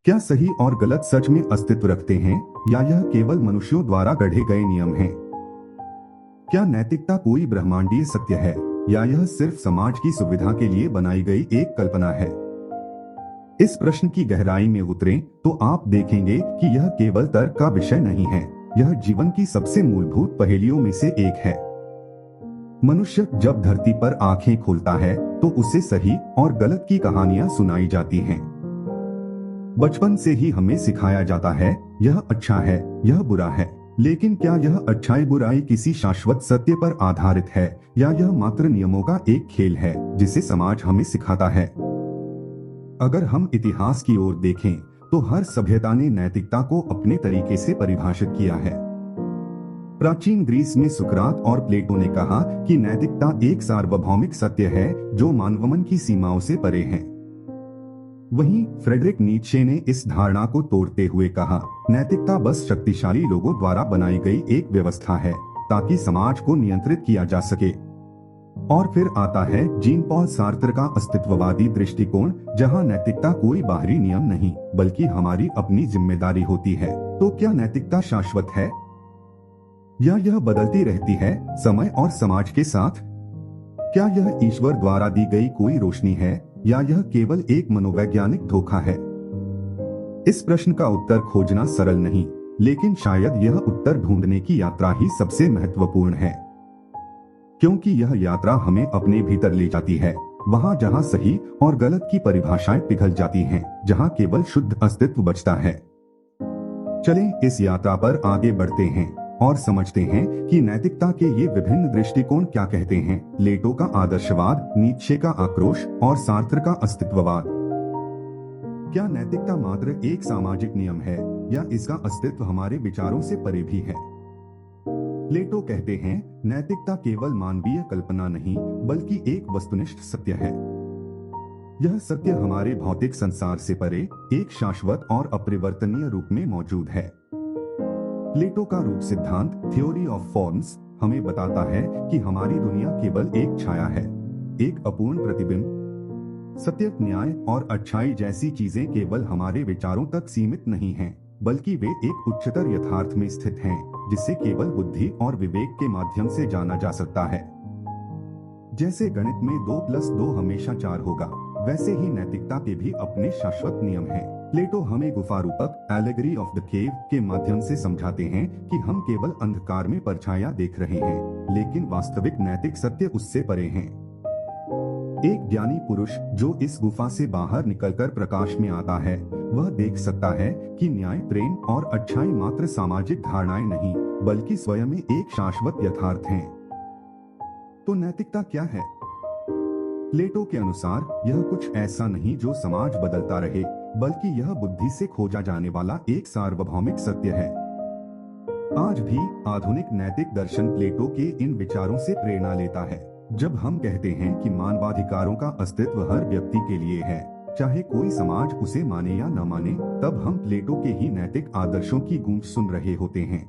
क्या सही और गलत सच में अस्तित्व रखते हैं या यह केवल मनुष्यों द्वारा गढ़े गए नियम हैं? क्या नैतिकता कोई ब्रह्मांडीय सत्य है या यह सिर्फ समाज की सुविधा के लिए बनाई गई एक कल्पना है? इस प्रश्न की गहराई में उतरें तो आप देखेंगे कि यह केवल तर्क का विषय नहीं है, यह जीवन की सबसे मूलभूत पहेलियों में से एक है। मनुष्य जब धरती पर आंखें खोलता है तो उसे सही और गलत की कहानियां सुनाई जाती हैं। बचपन से ही हमें सिखाया जाता है यह अच्छा है, यह बुरा है। लेकिन क्या यह अच्छाई बुराई किसी शाश्वत सत्य पर आधारित है या यह मात्र नियमों का एक खेल है जिसे समाज हमें सिखाता है? अगर हम इतिहास की ओर देखें तो हर सभ्यता ने नैतिकता को अपने तरीके से परिभाषित किया है। प्राचीन ग्रीस में सुकरात और प्लेटो ने कहा कि नैतिकता एक सार्वभौमिक सत्य है जो मानवमन की सीमाओं से परे है। वहीं फ्रेडरिक नीत्शे ने इस धारणा को तोड़ते हुए कहा, नैतिकता बस शक्तिशाली लोगों द्वारा बनाई गई एक व्यवस्था है ताकि समाज को नियंत्रित किया जा सके। और फिर आता है जीन पॉल सार्त्र का अस्तित्ववादी दृष्टिकोण, जहां नैतिकता कोई बाहरी नियम नहीं बल्कि हमारी अपनी जिम्मेदारी होती है। तो क्या नैतिकता शाश्वत है या यह बदलती रहती है समय और समाज के साथ? क्या यह ईश्वर द्वारा दी गई कोई रोशनी है या यह केवल एक मनोवैज्ञानिक धोखा है? इस प्रश्न का उत्तर खोजना सरल नहीं, लेकिन शायद यह उत्तर ढूंढने की यात्रा ही सबसे महत्वपूर्ण है, क्योंकि यह यात्रा हमें अपने भीतर ले जाती है, वहां जहां सही और गलत की परिभाषाएं पिघल जाती हैं, जहां केवल शुद्ध अस्तित्व बचता है। चलें इस यात्रा पर आगे बढ़ते हैं और समझते हैं कि नैतिकता के ये विभिन्न दृष्टिकोण क्या कहते हैं। प्लेटो का आदर्शवाद, नीत्शे का आक्रोश और सार्त्र का अस्तित्ववाद। क्या नैतिकता मात्र एक सामाजिक नियम है या इसका अस्तित्व हमारे विचारों से परे भी है? प्लेटो कहते हैं, नैतिकता केवल मानवीय कल्पना नहीं बल्कि एक वस्तुनिष्ठ सत्य है। यह सत्य हमारे भौतिक संसार से परे एक शाश्वत और अपरिवर्तनीय रूप में मौजूद है। प्लेटो का रूप सिद्धांत, थ्योरी ऑफ फॉर्म्स, हमें बताता है कि हमारी दुनिया केवल एक छाया है, एक अपूर्ण प्रतिबिंब। सत्य, न्याय और अच्छाई जैसी चीजें केवल हमारे विचारों तक सीमित नहीं हैं, बल्कि वे एक उच्चतर यथार्थ में स्थित हैं, जिसे केवल बुद्धि और विवेक के माध्यम से जाना जा सकता है। जैसे गणित में 2+2 हमेशा 4 होगा, वैसे ही नैतिकता के भी अपने शाश्वत नियम हैं। प्लेटो हमें गुफा रूपक एलेगरी ऑफ द केव के माध्यम से समझाते हैं कि हम केवल अंधकार में परछाइयां देख रहे हैं, लेकिन वास्तविक नैतिक सत्य उससे परे हैं। एक ज्ञानी पुरुष जो इस गुफा से बाहर निकलकर प्रकाश में आता है, वह देख सकता है कि न्याय, प्रेम और अच्छाई मात्र सामाजिक धारणाएं नहीं बल्कि स्वयं में एक शाश्वत यथार्थ हैं। तो नैतिकता क्या है? प्लेटो के अनुसार यह कुछ ऐसा नहीं जो समाज बदलता रहे, बल्कि यह बुद्धि से खोजा जाने वाला एक सार्वभौमिक सत्य है। आज भी आधुनिक नैतिक दर्शन प्लेटो के इन विचारों से प्रेरणा लेता है। जब हम कहते हैं कि मानवाधिकारों का अस्तित्व हर व्यक्ति के लिए है, चाहे कोई समाज उसे माने या न माने, तब हम प्लेटो के ही नैतिक आदर्शों की गूंज सुन रहे होते हैं।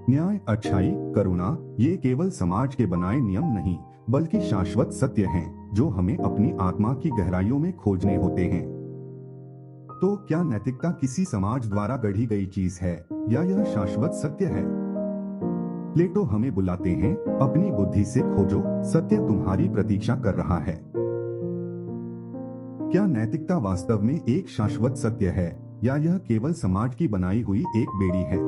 न्याय, अच्छाई, करुणा, ये केवल समाज के बनाए नियम नहीं बल्कि शाश्वत सत्य हैं जो हमें अपनी आत्मा की गहराइयों में खोजने होते हैं। तो क्या नैतिकता किसी समाज द्वारा गढ़ी गई चीज है या यह शाश्वत सत्य है? प्लेटो हमें बुलाते हैं, अपनी बुद्धि से खोजो, सत्य तुम्हारी प्रतीक्षा कर रहा है। क्या नैतिकता वास्तव में एक शाश्वत सत्य है या यह केवल समाज की बनाई हुई एक बेड़ी है?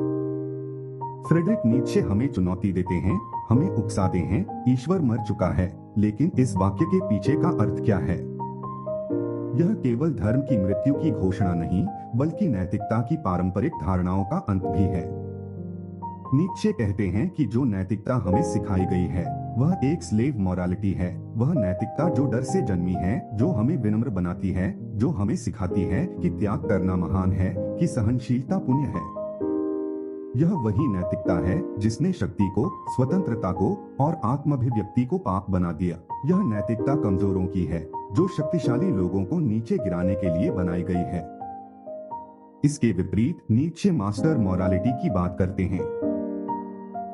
फ्रेडरिक नीत्शे हमें चुनौती देते हैं, हमें उकसाते हैं, ईश्वर मर चुका है, लेकिन इस वाक्य के पीछे का अर्थ क्या है? यह केवल धर्म की मृत्यु की घोषणा नहीं बल्कि नैतिकता की पारंपरिक धारणाओं का अंत भी है। नीत्शे कहते हैं कि जो नैतिकता हमें सिखाई गई है वह एक स्लेव मोरालिटी है। वह नैतिकता जो डर से जन्मी है, जो हमें विनम्र बनाती है, जो हमें सिखाती है कि त्याग करना महान है, कि सहनशीलता पुण्य है। यह वही नैतिकता है जिसने शक्ति को, स्वतंत्रता को और आत्माभिव्यक्ति को पाप बना दिया। यह नैतिकता कमजोरों की है जो शक्तिशाली लोगों को नीचे गिराने के लिए बनाई गई है। इसके विपरीत नीत्शे मास्टर मोरालिटी की बात करते हैं।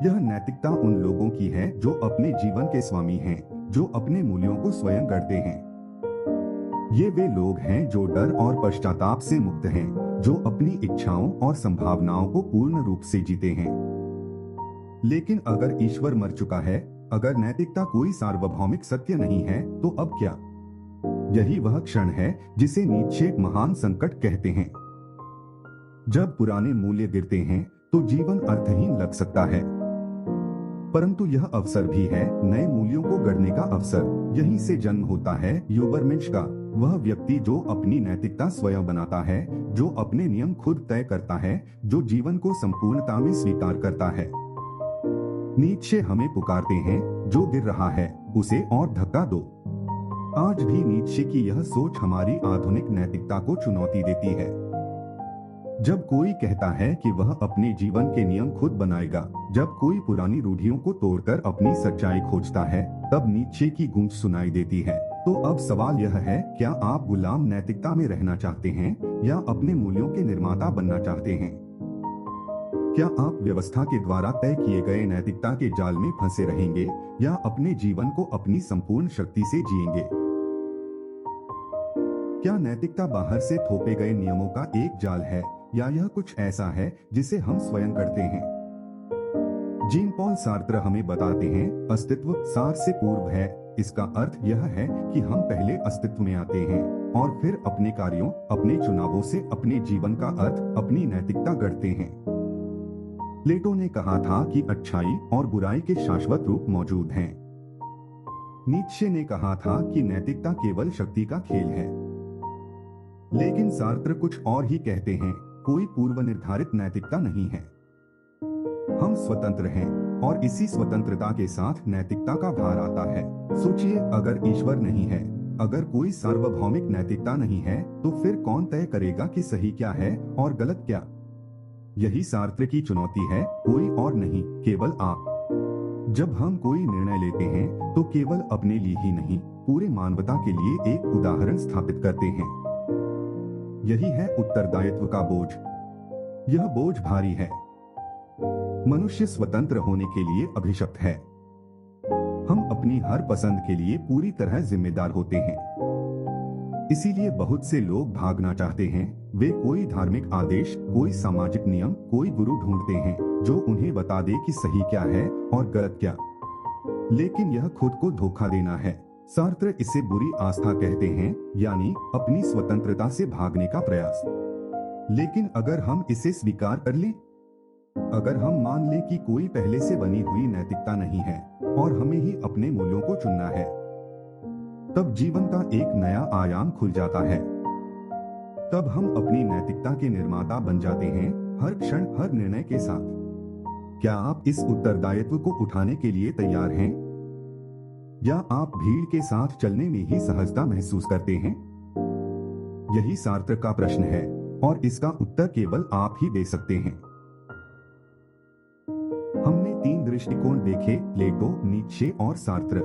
यह नैतिकता उन लोगों की है जो अपने जीवन के स्वामी हैं, जो अपने मूल्यों को स्वयं गढ़ते हैं। ये वे लोग हैं जो डर और पश्चाताप से मुक्त हैं, जो अपनी इच्छाओं और संभावनाओं को पूर्ण रूप से जीते हैं। लेकिन अगर ईश्वर मर चुका है, अगर नैतिकता कोई सार्वभौमिक सत्य नहीं है, तो अब क्या? यही वह क्षण है जिसे नीत्शे महान संकट कहते हैं। जब पुराने मूल्य गिरते हैं तो जीवन अर्थहीन लग सकता है, परंतु यह अवसर भी है नए मूल्यों को गढ़ने का अवसर। यहीं से जन्म होता है यूबरमेंश का, वह व्यक्ति जो अपनी नैतिकता स्वयं बनाता है, जो अपने नियम खुद तय करता है, जो जीवन को संपूर्णता में स्वीकार करता है। नीत्शे हमें पुकारते हैं, जो गिर रहा है उसे और धक्का दो। आज भी नीत्शे की यह सोच हमारी आधुनिक नैतिकता को चुनौती देती है। जब कोई कहता है कि वह अपने जीवन के नियम खुद बनाएगा, जब कोई पुरानी रूढ़ियों को तोड़कर अपनी सच्चाई खोजता है, तब नीत्शे की गूंज सुनाई देती है। तो अब सवाल यह है, क्या आप गुलाम नैतिकता में रहना चाहते हैं या अपने मूल्यों के निर्माता बनना चाहते हैं? क्या आप व्यवस्था के द्वारा तय किए गए नैतिकता के जाल में फंसे रहेंगे या अपने जीवन को अपनी संपूर्ण शक्ति से जिएंगे? क्या नैतिकता बाहर से थोपे गए नियमों का एक जाल है या यह कुछ ऐसा है जिसे हम स्वयं करते हैं? जीन पॉल सार्त्र हमें बताते हैं, अस्तित्व सार से पूर्व है। इसका अर्थ यह है कि हम पहले अस्तित्व में आते हैं और फिर अपने कार्यों, अपने चुनावों से अपने जीवन का अर्थ, अपनी नैतिकता गढ़ते हैं। प्लेटो ने कहा था कि अच्छाई और बुराई के शाश्वत रूप मौजूद हैं। नीत्शे ने कहा था कि नैतिकता केवल शक्ति का खेल है। लेकिन सार्त्र कुछ और ही कहते हैं, कोई पूर्व निर्धारित नैतिकता नहीं है। हम स्वतंत्र हैं और इसी स्वतंत्रता के साथ नैतिकता का भार आता है। सोचिए, अगर ईश्वर नहीं है, अगर कोई सार्वभौमिक नैतिकता नहीं है, तो फिर कौन तय करेगा कि सही क्या है और गलत क्या? यही सार्त्र की चुनौती है, कोई और नहीं, केवल आप। जब हम कोई निर्णय लेते हैं तो केवल अपने लिए ही नहीं, पूरे मानवता के लिए एक उदाहरण स्थापित करते हैं। यही है उत्तरदायित्व का बोझ। यह बोझ भारी है। मनुष्य स्वतंत्र होने के लिए अभिशप्त है। हम अपनी हर पसंद के लिए पूरी तरह जिम्मेदार होते हैं। इसीलिए बहुत से लोग भागना चाहते हैं। वे कोई धार्मिक आदेश, कोई सामाजिक नियम, कोई गुरु ढूंढते हैं जो उन्हें बता दे कि सही क्या है और गलत क्या। लेकिन यह खुद को धोखा देना है। सार्त्र इसे बुरी आस्था कहते हैं, यानी अपनी स्वतंत्रता से भागने का प्रयास। लेकिन अगर हम इसे स्वीकार कर लें, अगर हम मान लें कि कोई पहले से बनी हुई नैतिकता नहीं है और हमें ही अपने मूल्यों को चुनना है, तब जीवन का एक नया आयाम खुल जाता है। तब हम अपनी नैतिकता के निर्माता बन जाते हैं, हर क्षण, हर निर्णय के साथ। क्या आप इस उत्तरदायित्व को उठाने के लिए तैयार हैं? या आप भीड़ के साथ चलने में ही सहजता महसूस करते हैं? यही सार्त्र का प्रश्न है और इसका उत्तर केवल आप ही दे सकते हैं। हमने 3 दृष्टिकोण देखे, प्लेटो, नीत्शे और सार्त्र।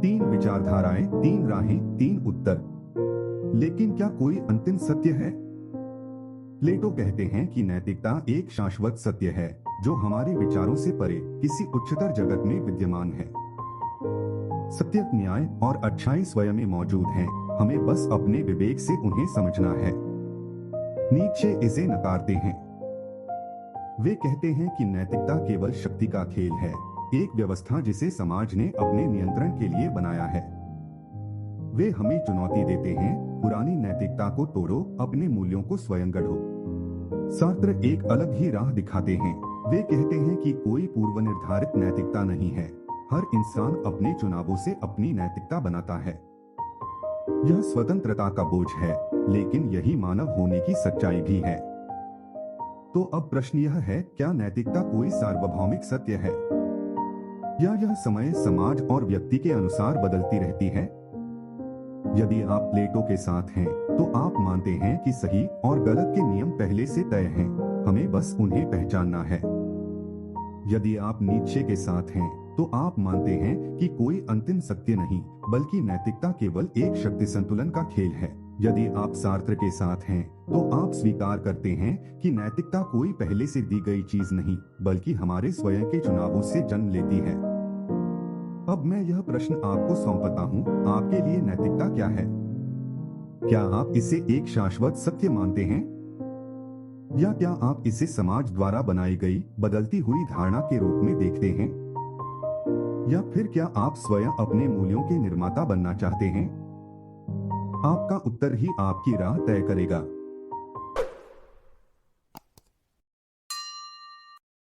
3 विचारधाराएं, 3 राहें, 3 उत्तर। लेकिन क्या कोई अंतिम सत्य है? प्लेटो कहते हैं कि नैतिकता एक शाश्वत सत्य है जो हमारे विचारों से परे किसी उच्चतर जगत में विद्यमान है। सत्य, न्याय और अच्छाई स्वयं में मौजूद हैं, हमें बस अपने विवेक से उन्हें समझना है। नीत्शे इसे नकारते हैं। वे कहते हैं कि नैतिकता केवल शक्ति का खेल है, एक व्यवस्था जिसे समाज ने अपने नियंत्रण के लिए बनाया है। वे हमें चुनौती देते हैं, पुरानी नैतिकता को तोड़ो, अपने मूल्यों को स्वयं गढ़ो। सार्त्र एक अलग ही राह दिखाते हैं। वे कहते हैं कि कोई पूर्व निर्धारित नैतिकता नहीं है, हर इंसान अपने चुनावों से अपनी नैतिकता बनाता है। यह स्वतंत्रता का बोझ है, लेकिन यही मानव होने की सच्चाई भी है। तो अब प्रश्न यह है, क्या नैतिकता कोई सार्वभौमिक सत्य है या यह समय, समाज और व्यक्ति के अनुसार बदलती रहती है? यदि आप प्लेटो के साथ हैं, तो आप मानते हैं कि सही और गलत के नियम पहले से तय हैं, हमें बस उन्हें पहचानना है। यदि आप नीत्शे के साथ हैं, तो आप मानते हैं कि कोई अंतिम सत्य नहीं, बल्कि नैतिकता केवल एक शक्ति संतुलन का खेल है। यदि आप सार्त्र के साथ हैं, तो आप स्वीकार करते हैं कि नैतिकता कोई पहले से दी गई चीज नहीं, बल्कि हमारे स्वयं के चुनावों से जन्म लेती है। अब मैं यह प्रश्न आपको सौंपता हूँ, आपके लिए नैतिकता क्या है? क्या आप इसे एक शाश्वत सत्य मानते हैं, या क्या आप इसे समाज द्वारा बनाई गई बदलती हुई धारणा के रूप में देखते हैं, या फिर क्या आप स्वयं अपने मूल्यों के निर्माता बनना चाहते हैं? आपका उत्तर ही आपकी राह तय करेगा।